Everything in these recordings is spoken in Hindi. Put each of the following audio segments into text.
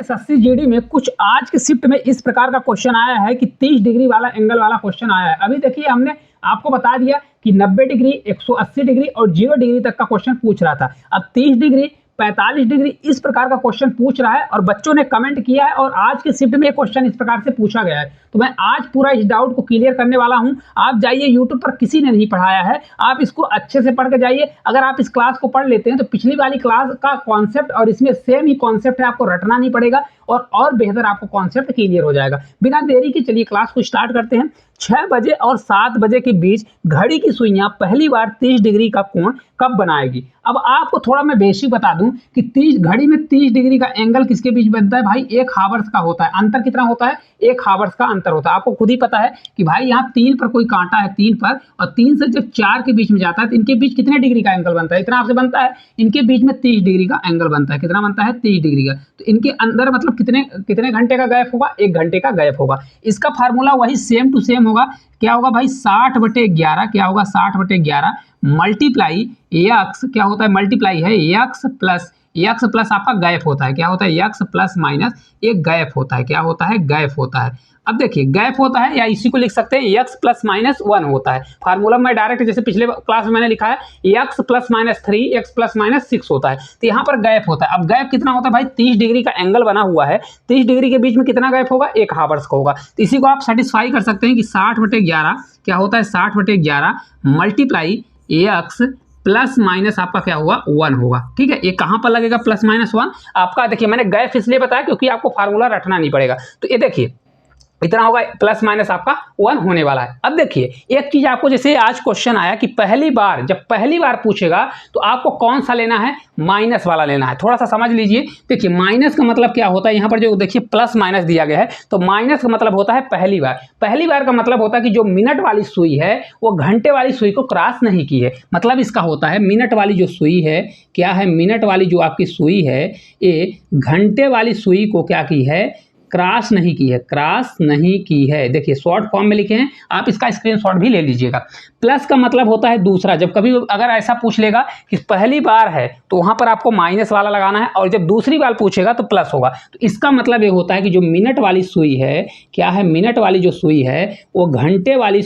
एसएससी जीडी में कुछ आज के शिफ्ट में इस प्रकार का क्वेश्चन आया है कि 30 डिग्री वाला एंगल वाला क्वेश्चन आया है। अभी देखिए हमने आपको बता दिया कि 90 डिग्री, 180 डिग्री और 0 डिग्री तक का क्वेश्चन पूछ रहा था। अब 30 डिग्री, 45 डिग्री इस प्रकार का क्वेश्चन पूछ रहा है और बच्चों ने कमेंट किया है और आज के शिफ्ट में ये क्वेश्चन इस प्रकार से पूछा गया है। तो मैं आज पूरा इस डाउट को क्लियर करने वाला हूं। आप जाइए यूट्यूब पर, किसी ने नहीं पढ़ाया है, आप इसको अच्छे से पढ़ के जाइए। अगर आप इस क्लास को पढ़ लेते हैं तो पिछली वाली क्लास का कॉन्सेप्ट और इसमें सेम ही कॉन्सेप्ट है, आपको रटना नहीं पड़ेगा और बेहतर आपको कॉन्सेप्ट क्लियर हो जाएगा। बिना देरी के चलिए क्लास को स्टार्ट करते हैं। 6 बजे और 7 बजे के बीच घड़ी की सुइयां पहली बार 30 डिग्री का कोण कब बनाएगी। अब आपको थोड़ा मैं बेसिक बता दूं कि 30 घड़ी में 30 डिग्री का एंगल किसके बीच बनता है भाई, 1 हावर्स का होता है। अंतर कितना होता है, 1 हावर्स का अंतर होता है। आपको खुद ही पता है कि भाई यहाँ 3 पर कोई कांटा है, 3 पर, और 3 से जब 4 के बीच में जाता है तो इनके बीच कितने डिग्री का एंगल बनता है, इतना आपसे बनता है। इनके बीच में 30 डिग्री का एंगल बनता है। कितना बनता है, 30 डिग्री का। तो इनके अंदर मतलब कितने घंटे का गैप होगा, 1 घंटे का गैप होगा। इसका फार्मूला वही सेम टू सेम होगा। क्या होगा भाई, 60/11, क्या होगा 60/11 मल्टीप्लाई एक्स, क्या होता है मल्टीप्लाई है एक्स प्लस आपका गैप होता है। क्या होता है, एक्स प्लस माइनस एक गैप होता है। क्या होता है, गैप होता है। अब देखिए गैप होता है, या इसी को लिख सकते हैं एक्स प्लस माइनस 1 होता है। फार्मूला में डायरेक्ट जैसे पिछले क्लास में मैंने लिखा है x plus minus 3, x plus minus 6 होता है। तो यहाँ पर गैप होता है। अब गैप कितना होता है भाई, 30 डिग्री का एंगल बना हुआ है, 30 डिग्री के बीच में कितना गैप होगा, 1 हावर्स का होगा। तो इसी को आप सेटिस्फाई कर सकते हैं कि 60/11 क्या होता है, 60/11 मल्टीप्लाई एक्स प्लस माइनस आपका क्या होगा, 1 होगा। ठीक है, ये कहाँ पर लगेगा प्लस माइनस 1 आपका। देखिए मैंने गैप इसलिए बताया क्योंकि आपको फार्मूला रटना नहीं पड़ेगा। तो ये देखिए इतना होगा, प्लस माइनस आपका 1 होने वाला है। अब देखिए एक चीज आपको, जैसे आज क्वेश्चन आया कि जब पहली बार पूछेगा तो आपको कौन सा लेना है, माइनस वाला लेना है। थोड़ा सा समझ लीजिए। देखिए माइनस का मतलब क्या होता है, यहाँ पर जो देखिए प्लस माइनस दिया गया है, तो माइनस का मतलब होता है पहली बार। पहली बार का मतलब होता है कि जो मिनट वाली सुई है वो घंटे वाली सुई को क्रॉस नहीं की है। मतलब इसका होता है मिनट वाली जो सुई है, क्या है, मिनट वाली जो आपकी सुई है ये घंटे वाली सुई को क्या की है, क्रॉस नहीं की है, क्रॉस नहीं की है। देखिए शॉर्ट फॉर्म में लिखे हैं, आप इसका स्क्रीनशॉट भी ले लीजिएगा। प्लस का मतलब होता है दूसरा। जब कभी अगर ऐसा पूछ लेगा कि पहली बार है तो वहां पर आपको माइनस वाला लगाना है, और जब दूसरी बार पूछेगा तो प्लस होगा। तो इसका मतलब ये होता है कि जो मिनट वाली सुई है, क्या है, मिनट वाली जो सुई है वो घंटे वाली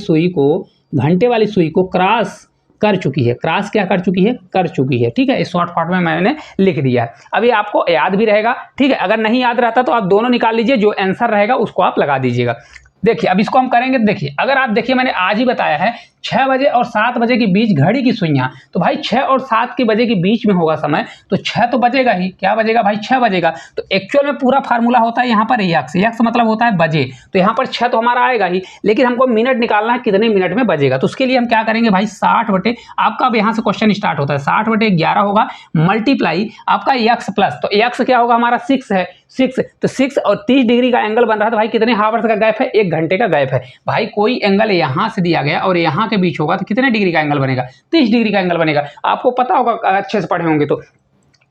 सुई को क्रॉस कर चुकी है। क्रॉस क्या कर चुकी है, कर चुकी है। ठीक है, इस शॉर्ट फॉर्म में मैंने लिख दिया है। अभी आपको याद भी रहेगा। ठीक है, अगर नहीं याद रहता तो आप दोनों निकाल लीजिए, जो आंसर रहेगा उसको आप लगा दीजिएगा। देखिए अब इसको हम करेंगे। देखिए अगर आप देखिए मैंने आज ही बताया है 6 बजे और 7 बजे के बीच घड़ी की सुइयां, तो भाई 6 और 7 के बजे के बीच में होगा समय, तो 6 तो बजेगा ही। क्या बजेगा भाई, 6 बजेगा। तो एक्चुअल में पूरा फार्मूला होता है यहाँ पर एक्स मतलब होता है बजे। तो यहाँ पर 6 तो हमारा आएगा ही, लेकिन हमको मिनट निकालना है कितने मिनट में बजेगा। तो उसके लिए हम क्या करेंगे भाई, 60 आपका अब यहाँ से क्वेश्चन स्टार्ट होता है, 60/11 होगा मल्टीप्लाई आपका एक्स प्लस, तो एक्स क्या होगा हमारा 6 है, 6 तो 6 और 30 डिग्री का एंगल बन रहा था भाई, कितने हावर्स का गैप है, 1 घंटे का गैप है। भाई कोई एंगल यहाँ से दिया गया और यहाँ के बीच होगा तो कितने डिग्री का एंगल बनेगा, 30 डिग्री का एंगल बनेगा। आपको पता होगा, अच्छे से पढ़े होंगे तो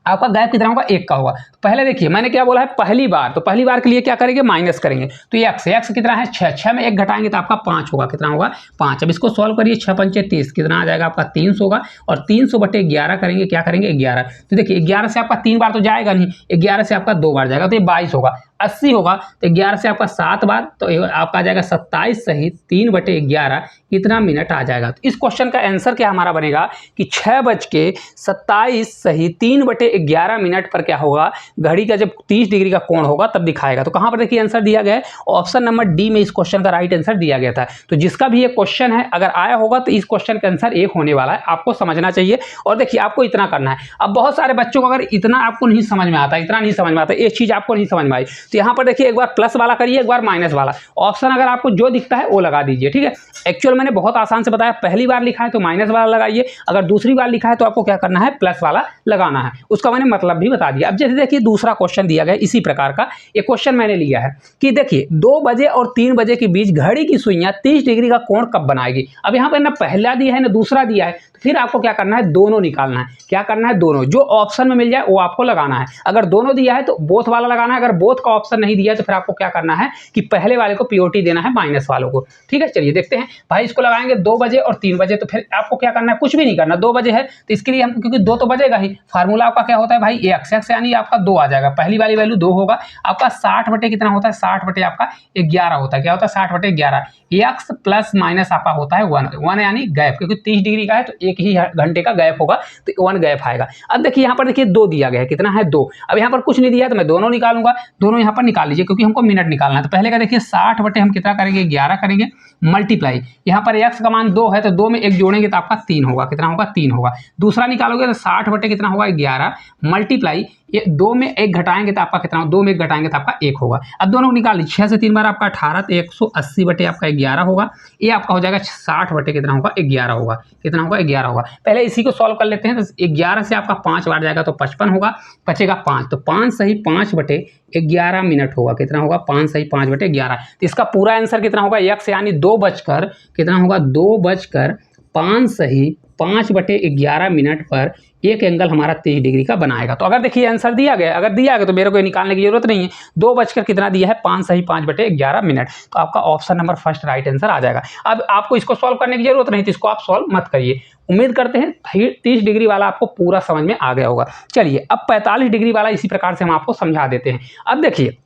आपका गैप कितना होगा, 1 का होगा। तो पहले देखिए मैंने क्या बोला है, पहली बार, तो पहली बार के लिए क्या करेंगे, माइनस करेंगे। तो एक्स कितना है, 6 में 1 घटाएंगे तो आपका 5 होगा। कितना होगा, 5। अब इसको सॉल्व करिए, 6×5 = 30, कितना आ जाएगा आपका 300 होगा। और 300/11 करेंगे, क्या करेंगे 11। तो देखिए 11 से आपका 3 बार तो जाएगा नहीं, 11 से आपका 2 बार जाएगा तो ये 22 होगा। 80 होगा तो 11 से आपका 7 बार, तो आपका आ जाएगा 27 सही 3/11 कितना मिनट आ जाएगा। तो इस क्वेश्चन का आंसर क्या हमारा बनेगा कि 6:27 सही 3/11 मिनट पर क्या होगा, घड़ी का जब 30 डिग्री का कोण होगा तब दिखाएगा। तो कहाँ पर देखिए आंसर दिया गया है, ऑप्शन नंबर डी में इस क्वेश्चन का राइट आंसर दिया गया था। तो जिसका भी ये क्वेश्चन है अगर आया होगा तो इस क्वेश्चन का आंसर 1 होने वाला है, आपको समझना चाहिए। और देखिए आपको इतना करना है। अब बहुत सारे बच्चों को अगर इतना आपको नहीं समझ में आता, इतना नहीं समझ में आता, एक चीज आपको नहीं समझ में आई, तो यहाँ पर देखिए एक बार प्लस वाला करिए, एक बार माइनस वाला। ऑप्शन अगर आपको जो दिखता है वो लगा दीजिए। ठीक है, एक्चुअल मैंने बहुत आसान से बताया, पहली बार लिखा है तो माइनस वाला लगाइए, अगर दूसरी बार लिखा है तो आपको क्या करना है, प्लस वाला लगाना है। उसका मैंने मतलब भी बता दिया। अब जैसे देखिए दूसरा क्वेश्चन दिया गया इसी प्रकार का, एक क्वेश्चन मैंने लिया है कि देखिए 2 बजे और 3 बजे के बीच घड़ी की सुइयां 30 डिग्री का कोण कब बनाएगी। अब यहाँ पर ना पहला दिया है ना दूसरा दिया है, तो फिर आपको क्या करना है, दोनों निकालना है। क्या करना है, दोनों जो ऑप्शन में मिल जाए वो आपको लगाना है। अगर दोनों दिया है तो बोथ वाला लगाना है, अगर बोथ का ऑप्शन नहीं दिया है तो फिर आपको क्या करना है कि पहले वाले को पीओटी देना है माइनस वालों को। ठीक है, चलिए देखते हैं भाई, इसको लगाएंगे 2 बजे और 3 बजे, तो फिर आपको क्या करना है, कुछ भी नहीं करना। 2 बजे है तो इसके लिए हम, क्योंकि 2 तो बजेगा ही, फार्मूला आपका क्या होता है भाई, एक्स यानी आपका 2 आ जाएगा, पहली वाली वैल्यू 2 होगा। आपका 60 बटे कितना होता है, 60 बटे आपका 11 होता है। क्या होता है, 60 बटे 11, एक्स प्लस माइनस आपका होता है 1 यानी गैप, क्योंकि 30 डिग्री का है तो एक ही घंटे का गैप होगा तो 1 गैप आएगा। अब देखिए यहाँ पर देखिए 2 दिया गया है, कितना है 2। अब यहाँ पर कुछ नहीं दिया है तो मैं दोनों निकालूंगा, दोनों यहाँ पर निकाल लीजिए क्योंकि हमको मिनट निकालना है। तो पहले का देखिए 60 बटे हम कितना करेंगे, 11 करेंगे, मल्टीप्लाई यहाँ पर एक्स का मान 2 है तो 2 में 1 जोड़ेंगे तो आपका 3 होगा, कितना होगा 3 होगा। दूसरा निकालोगे तो 60 बटे कितना होगा 11, मल्टीप्लाई ये 2 में 1 घटाएंगे तो आपका कितना, 2 में 1 घटाएंगे तो आपका 1 होगा। अब दोनों निकाल लीजिए, 6 से 3 बार आपका 18 तो 180 बटे आपका 11 होगा। ये आपका हो जाएगा 60 बटे कितना होगा 11 होगा, कितना होगा 11 होगा। पहले इसी को सॉल्व कर लेते हैं, तो 11 से आपका 5 बार जाएगा तो 55 होगा, बचेगा 5, तो 5 सही 5 बटे 11 मिनट होगा, कितना होगा 5 सही 5 बटे 11। तो इसका पूरा आंसर कितना होगा, एक्स यानी 2 बजकर कितना होगा, 2 बजकर 5 सही 5 बटे 11 मिनट पर एक एंगल हमारा 30 डिग्री का बनाएगा। तो अगर देखिए आंसर दिया गया, अगर दिया गया तो मेरे को निकालने की जरूरत नहीं है। 2 बजकर कितना दिया है, 5 सही 5 बटे 11 मिनट, तो आपका option number first right answer आ जाएगा। अब आपको इसको सॉल्व करने की जरूरत नहीं, तो इसको आप सॉल्व मत करिए। उम्मीद करते हैं 30 डिग्री वाला आपको पूरा समझ में आ गया होगा। चलिए अब 45 डिग्री वाला इसी प्रकार से हम आपको समझा देते हैं। अब देखिए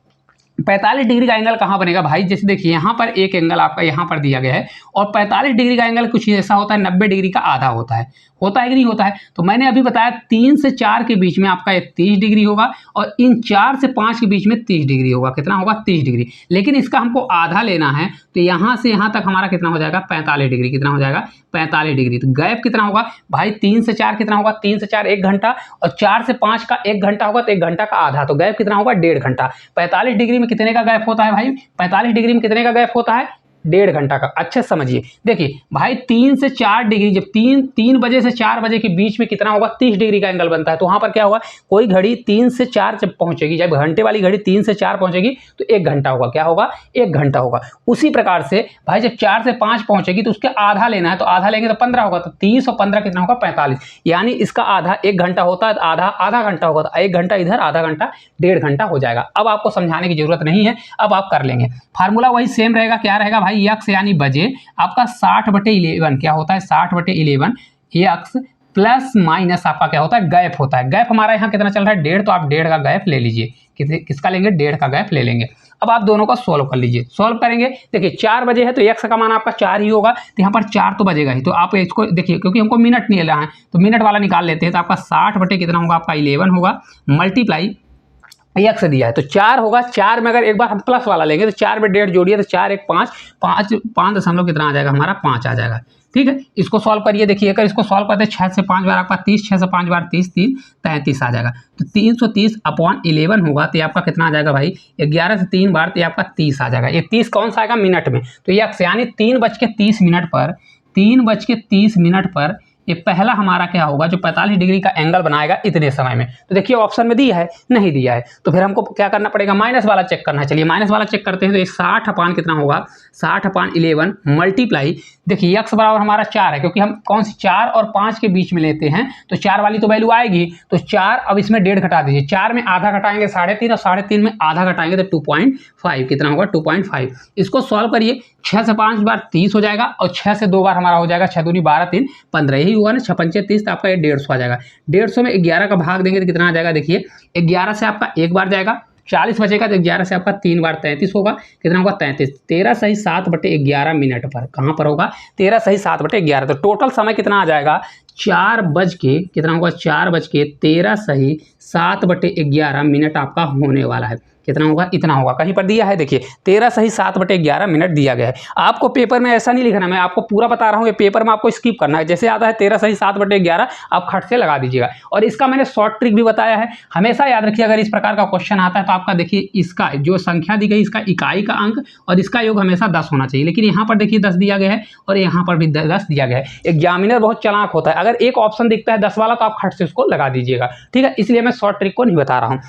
45 डिग्री का एंगल कहाँ बनेगा भाई, जैसे देखिए यहाँ पर एक एंगल आपका यहाँ पर दिया गया है और 45 डिग्री का एंगल कुछ ऐसा होता है, 90 डिग्री का आधा होता है कि नहीं होता है। तो मैंने अभी बताया 3 से 4 के बीच में आपका ये 30 डिग्री होगा और इन 4 से 5 के बीच में 30 डिग्री होगा, कितना होगा 30 डिग्री। लेकिन इसका हमको आधा लेना है तो यहाँ से यहाँ तक हमारा कितना हो जाएगा 45 डिग्री, कितना हो जाएगा 45 डिग्री। तो गैप कितना होगा भाई, 3 से 4 कितना होगा, 3 से 4 1 घंटा और 4 से 5 का 1 घंटा होगा तो 1 घंटा का आधा, तो गैप कितना होगा 1.5 घंटा। 45 डिग्री में कितने का गैप होता है भाई, 45 डिग्री में कितने का गैप होता है, 1.5 घंटा का। अच्छे समझिए, देखिए भाई 3 से 4 डिग्री, जब 3 बजे से 4 बजे के बीच में कितना होगा 30 डिग्री का एंगल बनता है। तो वहां पर क्या होगा, कोई घड़ी 3 से 4 जब पहुंचेगी, जब घंटे वाली घड़ी 3 से 4 पहुंचेगी तो 1 घंटा होगा, क्या होगा 1 घंटा होगा। उसी प्रकार से भाई जब 4 से 5 पहुंचेगी तो उसके आधा लेना है, तो आधा लेंगे तो 15 होगा, तो 30 और 15 कितना होगा 45, यानी इसका आधा 1 घंटा होता है, आधा घंटा होगा, तो 1 घंटा इधर, आधा घंटा 1.5 घंटा हो जाएगा। अब आपको समझाने की जरूरत नहीं है, अब आप कर लेंगे। फार्मूला वही सेम रहेगा, क्या रहेगा भाई, एक्स यानी बजे आपका 60 बटे 11 क्या होता है, 60 बटे 11 एक्स प्लस माइनस आपका क्या होता है, गैप होता है। गैप हमारा यहाँ कितना चल रहा है 1.5, तो आप 1.5 का गैप ले लीजिए, किसका लेंगे 1.5 का गैप ले लेंगे। अब आप दोनों का सॉल्व कर लीजिए, सॉल्व करेंगे, देखिए 4 बजे है तो एक्स का मान आपका 4 ही होगा, तो यहाँ पर 4 तो बजेगा ही, तो आप इसको देखिए क्योंकि हमको मिनट नहीं लेना है तो मिनट वाला निकाल लेते हैं। तो आपका 60 बटे कितना होगा आपका 11 होगा, मल्टीप्लाई एक्स दिया है तो 4 होगा, 4 में अगर एक बार हम प्लस वाला लेंगे तो 4 में 1.5 जोड़िए तो 4 1 5 5 दशमलव कितना आ जाएगा हमारा 5 आ जाएगा। ठीक है, इसको सॉल्व करिए, देखिए अगर इसको सॉल्व करते हैं 6 से 5 बार आपका 30, 6 से 5 बार 30, 3 33 आ जाएगा, तो 330/11 होगा, तो ये आपका कितना आ जाएगा भाई 11 से 3 बार तो ये आपका 30 आ जाएगा। ये 30 कौन सा आएगा मिनट में, तो ये यानी 3:30 मिनट पर 3:30 मिनट पर ये पहला हमारा क्या होगा जो 45 डिग्री का एंगल बनाएगा इतने समय में। तो देखिए ऑप्शन में दिया है, नहीं दिया है, तो फिर हमको क्या करना पड़ेगा, माइनस वाला चेक करना है। चलिए माइनस वाला चेक करते हैं, तो ये 60 अपान कितना होगा 60/11 मल्टीप्लाई, देखिए एक्स बराबर हमारा 4 है, क्योंकि हम कौन सी 4 और 5 के बीच में लेते हैं तो 4 वाली तो वैल्यू आएगी, तो 4 अब इसमें 1.5 घटा दीजिए, 4 में आधा घटाएंगे 3.5 और 3.5 में आधा घटाएंगे तो 2.5 कितना होगा 2.5। इसको सॉल्व करिए, 6 से 5 बार 30 हो जाएगा और 6 से 2 बार हमारा हो जाएगा 6 दूनी 12 3 15, यही हुआ ना 6 पंचे 30, तो आपका ये 150 आ जाएगा। 150 में 11 का भाग देंगे तो कितना आ जाएगा, देखिए 11 से आपका एक बार जाएगा 40 बचेगा, तो 11 से आपका 3 बार 33 होगा, कितना होगा 33, 13 सही 7/11 मिनट पर, कहाँ पर होगा 13 सही 7/11। तो टोटल समय कितना आ जाएगा 4 बज के कितना होगा 4 बज के 13 सही 7/11 मिनट आपका होने वाला है। कितना होगा इतना होगा, कहीं पर दिया है देखिए 13 सही 7/11 मिनट दिया गया है। आपको पेपर में ऐसा नहीं लिखना, मैं आपको पूरा बता रहा हूँ, ये पेपर में आपको स्किप करना है, जैसे आता है 13 सही 7/11 आप खट से लगा दीजिएगा। और इसका मैंने शॉर्ट ट्रिक भी बताया है, हमेशा याद रखिए अगर इस प्रकार का क्वेश्चन आता है तो आपका देखिए इसका जो संख्या दी गई इसका इकाई का अंक और इसका योग हमेशा 10 होना चाहिए, लेकिन यहाँ पर देखिए 10 दिया गया है और यहाँ पर भी 10 दिया गया है। एग्जामिनर बहुत चालाक होता है, अगर एक ऑप्शन दिखता है 10 वाला तो आप खट से उसको लगा दीजिएगा, ठीक है, इसलिए मैं शॉर्ट ट्रिक को नहीं बता रहा हूँ।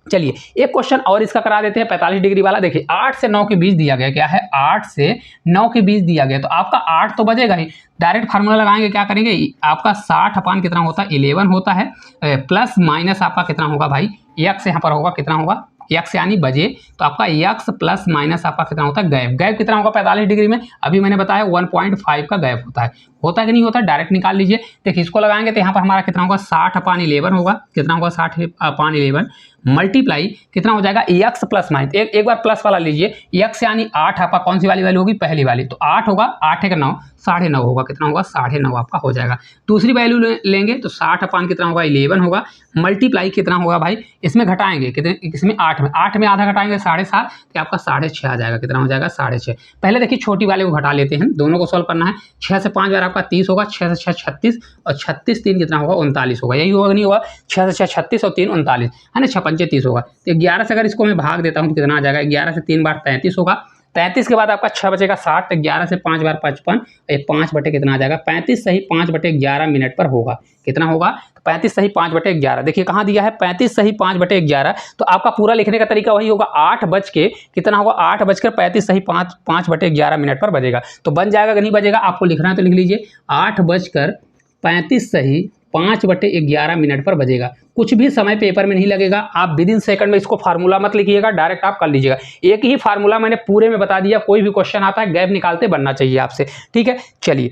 चलिए एक क्वेश्चन और इसका करा देते हैं 45 डिग्री वाला। देखिए 8 से 9 के बीच दिया गया, क्या है 8 से 9 के बीच दिया गया, तो आपका 8 तो बजेगा ही। डायरेक्ट फार्मूला लगाएंगे, क्या करेंगे, आपका 60 अपान कितना होता है 11 होता है, प्लस माइनस आपका कितना होगा भाई x यहाँ पर होगा, कितना होगा x यानी बजे, तो आपका x प्लस माइनस आपका कितना होता है गैप। गैप कितना होगा 45 डिग्री में, अभी मैंने बताया 1.5 का गैप होता है। होता है कि नहीं होता, डायरेक्ट निकाल लीजिए। देखिए इसको लगाएंगे तो यहाँ पर हमारा कितना होगा 60 अपान 11 होगा, कितना होगा 60 अपान 11 मल्टीप्लाई कितना हो जाएगा x प्लस माइनस, एक बार प्लस वाला लीजिए, x यानी 8 आपका कौन सी वाली वैल्यू होगी, पहली वाली, तो 8 होगा, 8 एक 9, 9.5 होगा, कितना होगा 9.5 आपका हो जाएगा। दूसरी वैल्यू लेंगे तो 60 अपान कितना होगा 11 होगा, मल्टीप्लाई कितना होगा भाई, इसमें घटाएंगे कितने, इसमें 8 में आधा घटाएंगे 7.5, तो आपका 6.5 आ जाएगा, कितना हो जाएगा 6.5। पहले देखिए छोटी वाले को घटा लेते हैं, दोनों को सॉल्व करना है। 6 से 5 बार आपका 30 होगा, 6 से 6 36 और 36 3 कितना होगा 39 होगा, यही होगा नहीं होगा, 6 से 6 36 और 3 39 है ना, 6 पंचे 30 होगा। तो 11 से अगर इसको मैं भाग देता हूँ तो कितना आ जाएगा, 11 से 3 बार 33 होगा, 33 के बाद आपका 6 बचेगा 60, तो 11 से 5 बार 55, 5 बटे कितना आ जाएगा 35 सही 5 बटे 11 मिनट पर होगा, कितना होगा 35 सही 5 बटे 11। देखिए कहाँ दिया है 35 सही 5 बटे 11, तो आपका पूरा लिखने का तरीका वही होगा, 8 बज के कितना होगा 8 बजकर 35 सही 5 बटे 11 मिनट पर बजेगा। तो बन जाएगा कि नहीं बजेगा, आपको लिखना है तो लिख लीजिए 8 बजकर 35 सही 5 बटे 11 मिनट पर बजेगा। कुछ भी समय पेपर में नहीं लगेगा, आप विद इन सेकंड में इसको फार्मूला मत लिखिएगा, डायरेक्ट आप कर लीजिएगा। एक ही फार्मूला मैंने पूरे में बता दिया, कोई भी क्वेश्चन आता है गैप निकालते बनना चाहिए आपसे, ठीक है। चलिए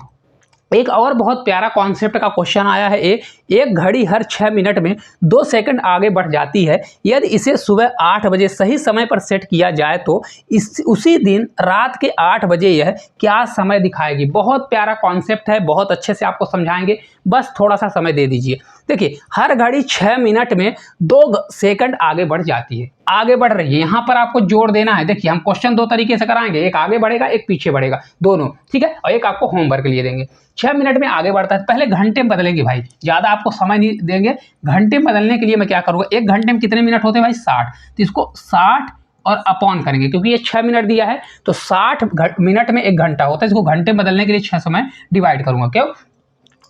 एक और बहुत प्यारा कॉन्सेप्ट का क्वेश्चन आया है, एक घड़ी हर 6 मिनट में 2 सेकंड आगे बढ़ जाती है, यदि इसे सुबह 8 बजे सही समय पर सेट किया जाए तो उसी दिन रात के 8 बजे यह क्या समय दिखाएगी। बहुत प्यारा कॉन्सेप्ट है, बहुत अच्छे से आपको समझाएंगे, बस थोड़ा सा समय दे दीजिए। देखिए हर घड़ी 6 मिनट में 2 सेकंड आगे बढ़ जाती है, आगे बढ़ रही है, यहाँ पर आपको जोड़ देना है। देखिए हम क्वेश्चन 2 तरीके से कराएंगे, एक आगे बढ़ेगा एक पीछे बढ़ेगा, दोनों, ठीक है, और एक आपको होमवर्क लिए देंगे। 6 मिनट में आगे बढ़ता है, पहले घंटे में बदलेंगे भाई, ज़्यादा आपको समय नहीं देंगे। घंटे में बदलने के लिए मैं क्या करूँगा, एक घंटे में कितने मिनट होते हैं भाई 60, तो इसको 60 और अपॉन करेंगे, क्योंकि ये 6 मिनट दिया है तो 60 मिनट में 1 घंटा होता है, इसको घंटे में बदलने के लिए 6 समय डिवाइड करूँगा, क्यों,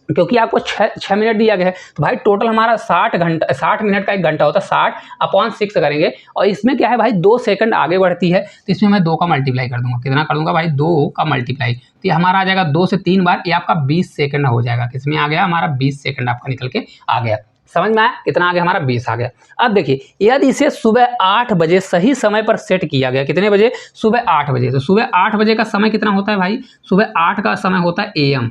क्योंकि आपको 6 मिनट दिया गया है, तो भाई टोटल हमारा 60 मिनट का 1 घंटा होता है, 60 अपॉन 6 करेंगे। और इसमें क्या है भाई 2 सेकंड आगे बढ़ती है, तो इसमें मैं 2 का मल्टीप्लाई कर दूंगा, कितना कर दूंगा भाई 2 का मल्टीप्लाई, तो ये हमारा आ जाएगा 2 से 3 बार, ये आपका 20 सेकंड हो जाएगा। किसमें आ गया हमारा 20 सेकंड आपका निकल के आ गया, समझ में आया, कितना आ गया हमारा 20 आ गया। अब देखिए यदि इसे सुबह 8 बजे सही समय पर सेट किया गया, कितने बजे, सुबह 8 बजे, तो सुबह 8 बजे का समय कितना होता है भाई, सुबह 8 का समय होता है AM,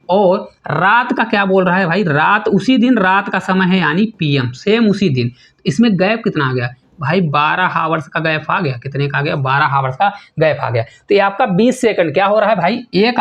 और रात का क्या बोल रहा है भाई, रात उसी दिन रात का समय है यानी PM, सेम उसी दिन। इसमें गैप कितना आ गया भाई 12 हावर्स का गैप आ गया, कितने का आ गया 12 हावर्स का गैप आ गया। तो ये आपका 20 सेकंड क्या हो रहा है भाई, एक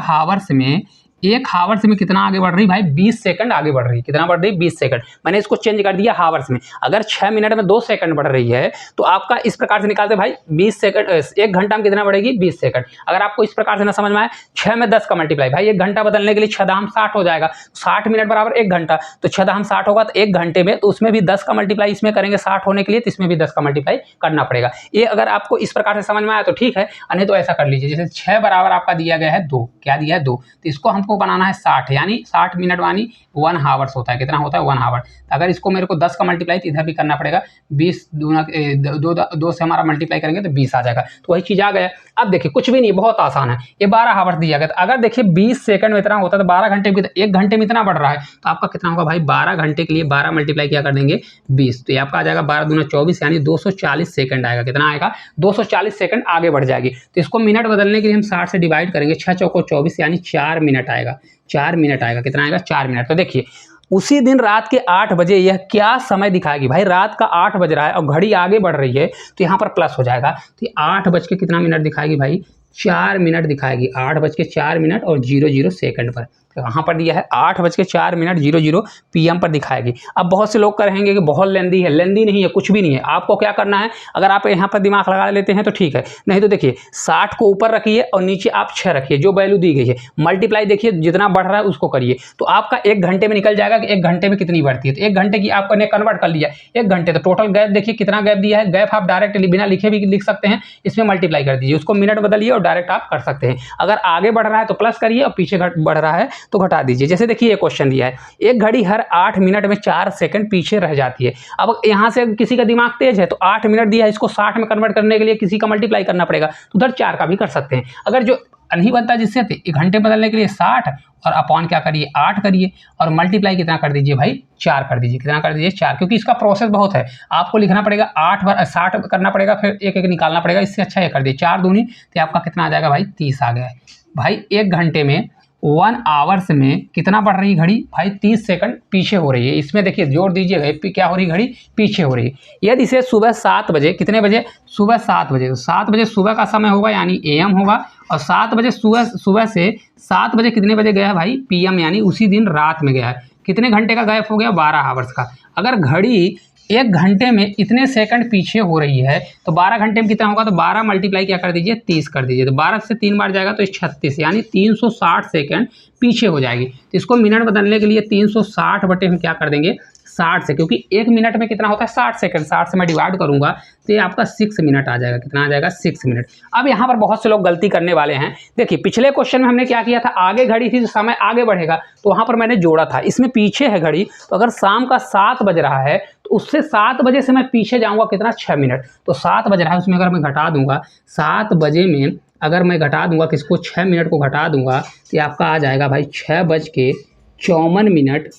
हावर्स में कितना आगे बढ़ रही भाई 20 सेकंड आगे बढ़ रही है, कितना बढ़ रही है 20 सेकंड। मैंने इसको चेंज कर दिया हावर्स में, अगर 6 मिनट में 2 सेकंड बढ़ रही है तो आपका इस प्रकार से निकालते भाई 20 सेकंड, 1 घंटा में कितना बढ़ेगी 20 सेकंड। अगर आपको इस प्रकार से ना समझ में आए, 6 में 10 का मल्टीप्लाई, भाई 1 घंटा बदलने के लिए 6 दाम 60 हो जाएगा, 60 मिनट बराबर 1 घंटा, तो 6 दाम 60 होगा, तो 1 घंटे में, तो उसमें भी 10 का मल्टीप्लाई इसमें करेंगे 60 होने के लिए, तो इसमें भी 10 का मल्टीप्लाई करना पड़ेगा। ये अगर आपको इस प्रकार से समझ में आया तो ठीक है, नहीं तो ऐसा कर लीजिए, जैसे 6 बराबर आपका दिया गया है 2, क्या दिया है 2, तो इसको हमको बनाना है 60, यानी 60 मिनट वानी 1 हावर्स होता है, कितना होता है 1 हावर। अगर इसको मेरे को 10 का मल्टीप्लाई तो इधर भी करना पड़ेगा, 20 2 से हमारा मल्टीप्लाई करेंगे तो 20 आ जाएगा, तो वही चीज़ आ गया। अब देखिए कुछ भी नहीं, बहुत आसान है, ये 12 हावर्स दिया गया, तो अगर देखिए 20 सेकंड में इतना होता है तो 12 घंटे में, 1 घंटे में इतना बढ़ रहा है, तो आपका कितना होगा भाई 12 घंटे के लिए 12 मल्टीप्लाई क्या कर देंगे 20, तो ये आपका आ जाएगा 12 दूना 24 यानी 240 सेकंड आएगा, कितना आएगा 240 सेकंड आगे बढ़ जाएगी। तो इसको मिनट बदलने के लिए हम 60 से डिवाइड करेंगे, 6 चौको 24 यानी 4 मिनट आएगा, 4 मिनट आएगा, कितना आएगा 4 मिनट। तो देखिए उसी दिन रात के 8 बजे यह क्या समय दिखाएगी, भाई रात का 8 बज रहा है और घड़ी आगे बढ़ रही है, तो यहाँ पर प्लस हो जाएगा, तो 8 बज के कितना मिनट दिखाएगी भाई 4 मिनट दिखाएगी, 8 बज के 4 मिनट और 00 सेकंड पर, तो यहाँ पर दिया है 8 बज के 4 मिनट 00 PM पर दिखाएगी। अब बहुत से लोग कहेंगे कि बहुत लेंदी है, लेंदी नहीं है, कुछ भी नहीं है। आपको क्या करना है, अगर आप यहाँ पर दिमाग लगा लेते हैं तो ठीक है, नहीं तो देखिए 60 को ऊपर रखिए और नीचे आप 6 रखिए, जो वैल्यू दी गई है, मल्टीप्लाई देखिए जितना बढ़ रहा है उसको करिए, तो आपका 1 घंटे में निकल जाएगा कि 1 घंटे में कितनी बढ़ती है। तो 1 घंटे की आपने कन्वर्ट कर लिया 1 घंटे, तो टोटल गैप देखिए कितना गैप दिया है, गैप आप डायरेक्ट बिना लिखे भी लिख सकते हैं, इसमें मल्टीप्लाई कर दीजिए, उसको मिनट बदलिए और डायरेक्ट आप कर सकते हैं। अगर आगे बढ़ रहा है तो प्लस करिए और पीछे बढ़ रहा है तो घटा दीजिए। जैसे देखिए ये क्वेश्चन दिया है, एक घड़ी हर 8 मिनट में 4 सेकंड पीछे रह जाती है। अब यहाँ से किसी का दिमाग तेज है तो 8 मिनट दिया है, इसको 60 में कन्वर्ट करने के लिए किसी का मल्टीप्लाई करना पड़ेगा, तो उधर 4 का भी कर सकते हैं। अगर जो नहीं बनता जिससे, तो 1 घंटे बदलने के लिए 60 और अपॉन क्या करिए 8 करिए और मल्टीप्लाई कितना कर दीजिए भाई 4 कर दीजिए। कितना कर दीजिए 4, क्योंकि इसका प्रोसेस बहुत है, आपको लिखना पड़ेगा 8 बार 60 करना पड़ेगा, फिर एक एक निकालना पड़ेगा। इससे अच्छा ये कर दिए 4 दूनी, तो आपका कितना आ जाएगा भाई 30 आ गया है। भाई 1 घंटे में 1 आवर्स में कितना बढ़ रही घड़ी भाई 30 सेकंड पीछे हो रही है। इसमें देखिए जोड़ दीजिएगा क्या हो रही घड़ी पीछे हो रही है। यदि इसे सुबह 7 बजे, कितने बजे सुबह 7 बजे, तो 7 बजे सुबह का समय होगा यानी AM होगा, और 7 बजे सुबह से 7 बजे कितने बजे गया है भाई PM, यानी उसी दिन रात में गया है। कितने घंटे का गैप हो गया 12 आवर्स का। अगर घड़ी 1 घंटे में इतने सेकंड पीछे हो रही है तो 12 घंटे में कितना होगा, तो 12 मल्टीप्लाई क्या कर दीजिए 30 कर दीजिए, तो 12 से 3 बार जाएगा तो 36, यानी 360 सेकंड पीछे हो जाएगी। तो इसको मिनट बदलने के लिए 360 बटे हम क्या कर देंगे 60 से, क्योंकि 1 मिनट में कितना होता है 60 सेकंड, 60 से मैं डिवाइड करूंगा तो ये आपका 6 मिनट आ जाएगा। कितना आ जाएगा 6 मिनट। अब यहाँ पर बहुत से लोग गलती करने वाले हैं। देखिए पिछले क्वेश्चन में हमने क्या किया था, आगे घड़ी थी, समय आगे बढ़ेगा तो वहाँ पर मैंने जोड़ा था, इसमें पीछे है घड़ी, तो अगर शाम का 7 बज रहा है तो उससे 7 बजे से मैं पीछे जाऊँगा कितना 6 मिनट, तो 7 बज रहा है उसमें अगर मैं घटा दूंगा 7 बजे में अगर मैं घटा दूंगा किसको 6 मिनट को घटा दूंगा तो आपका आ जाएगा भाई 6:54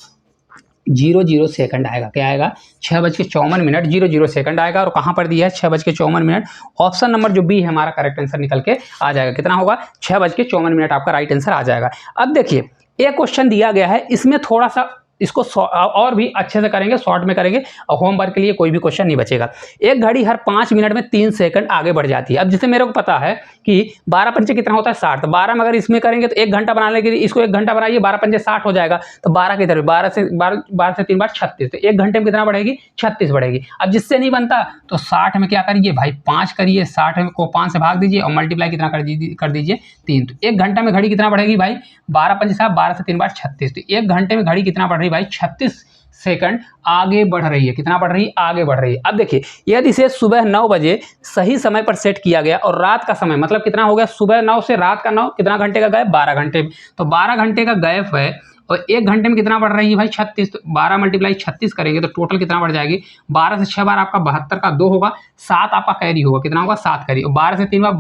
00 सेकंड आएगा। क्या आएगा 6:54 00 सेकंड आएगा। और कहाँ पर दिया है 6:54, ऑप्शन नंबर जो बी है हमारा करेक्ट आंसर निकल के आ जाएगा। कितना होगा 6:54 आपका राइट आंसर आ जाएगा। अब देखिए एक क्वेश्चन दिया गया है, इसमें थोड़ा सा इसको और भी अच्छे से करेंगे, शॉर्ट में करेंगे और होमवर्क के लिए कोई भी क्वेश्चन नहीं बचेगा। एक घड़ी हर 5 मिनट में 3 सेकंड आगे बढ़ जाती है। अब जैसे मेरे को पता है कि 12 पंचे कितना होता है 60, तो 12 में अगर इसमें करेंगे तो 1 घंटा बनाने के लिए इसको 1 घंटा बनाइए, 12 पंचे 60 हो जाएगा, तो 12 की तरफ 12 से 3 बार 36, तो 1 घंटे में कितना बढ़ेगी 36 बढ़ेगी। अब जिससे नहीं बनता तो 60 में क्या करिए भाई 5 करिए, 60 को 5 से भाग दीजिए और मल्टीप्लाई कितना कर दीजिए 3, तो 1 घंटा में घड़ी कितना बढ़ेगी भाई 12 पंचे 60, 12 से 3 बार 36, तो 1 घंटे में घड़ी कितना बढ़ रही भाई 36 सेकंड आगे बढ़ रही है। कितना बढ़ रही है आगे बढ़ रही है। अब देखिए यदि इसे सुबह 9 बजे सही समय पर सेट किया गया और रात का समय मतलब कितना हो गया सुबह 9 से रात का 9, कितना घंटे का गैप 12 घंटे, तो 12 घंटे का गैप है और 1 घंटे में कितना बढ़ रही है भाई 36, तो 12 मल्टीप्लाई 36 करेंगे तो टोटल कितना बढ़ जाएगी 12 से 6 बार आपका 72 का 2 होगा, 7 आपका कैरी होगा, कितना होगा 7 कैरी, और 12 से 3 बार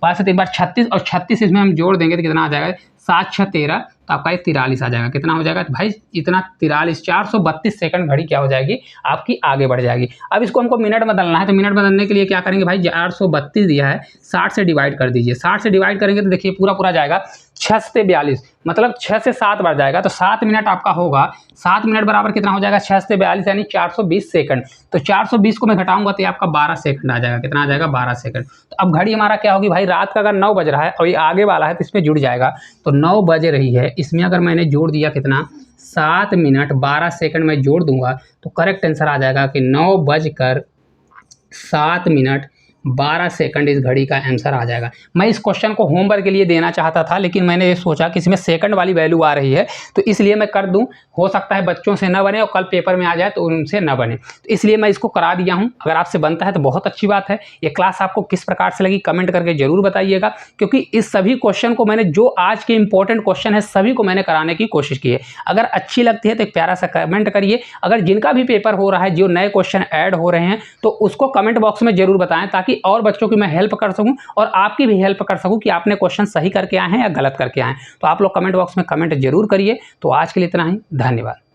12 से 3 बार 36 और 36 इसमें हम जोड़ देंगे तो कितना आ जाएगा 7 6 13, तो आपका 43 आ जाएगा। कितना हो जाएगा भाई इतना 43, 432 सेकंड घड़ी क्या हो जाएगी आपकी आगे बढ़ जाएगी। अब इसको हमको मिनट बदलना है, तो मिनट बदलने के लिए क्या करेंगे भाई 432 दिया है 60 से डिवाइड कर दीजिए, 60 से डिवाइड करेंगे तो देखिए पूरा जाएगा 6 से 42, मतलब 6 से 7 बार जाएगा, तो 7 मिनट आपका होगा, 7 मिनट बराबर कितना हो जाएगा 6 से 42 यानी 420 सेकंड, तो 420 को मैं घटाऊंगा तो ये आपका 12 सेकंड आ जाएगा। कितना आ जाएगा 12 सेकंड। तो अब घड़ी हमारा क्या होगी भाई रात का अगर 9 बज रहा है और ये आगे वाला है तो इसमें जुड़ जाएगा, तो 9 बज रही है, इसमें अगर मैंने जोड़ दिया कितना 7 मिनट 12 सेकंड में जोड़ दूंगा तो करेक्ट आंसर आ जाएगा कि 9:07 12 सेकंड इस घड़ी का आंसर आ जाएगा। मैं इस क्वेश्चन को होमवर्क के लिए देना चाहता था लेकिन मैंने ये सोचा कि इसमें सेकंड वाली वैल्यू आ रही है तो इसलिए मैं कर दूं, हो सकता है बच्चों से न बने और कल पेपर में आ जाए तो उनसे न बने, तो इसलिए मैं इसको करा दिया हूं। अगर आपसे बनता है तो बहुत अच्छी बात है। ये क्लास आपको किस प्रकार से लगी कमेंट करके जरूर बताइएगा, क्योंकि इस सभी क्वेश्चन को मैंने जो आज के इंपॉर्टेंट क्वेश्चन है सभी को मैंने कराने की कोशिश की है। अगर अच्छी लगती है तो एक प्यारा सा कमेंट करिए। अगर जिनका भी पेपर हो रहा है जो नए क्वेश्चन ऐड हो रहे हैं तो उसको कमेंट बॉक्स में जरूर बताएं ताकि और बच्चों की मैं हेल्प कर सकूं और आपकी भी हेल्प कर सकूं कि आपने क्वेश्चन सही करके आए हैं या गलत करके आए हैं। तो आप लोग कमेंट बॉक्स में कमेंट जरूर करिए। तो आज के लिए इतना ही, धन्यवाद।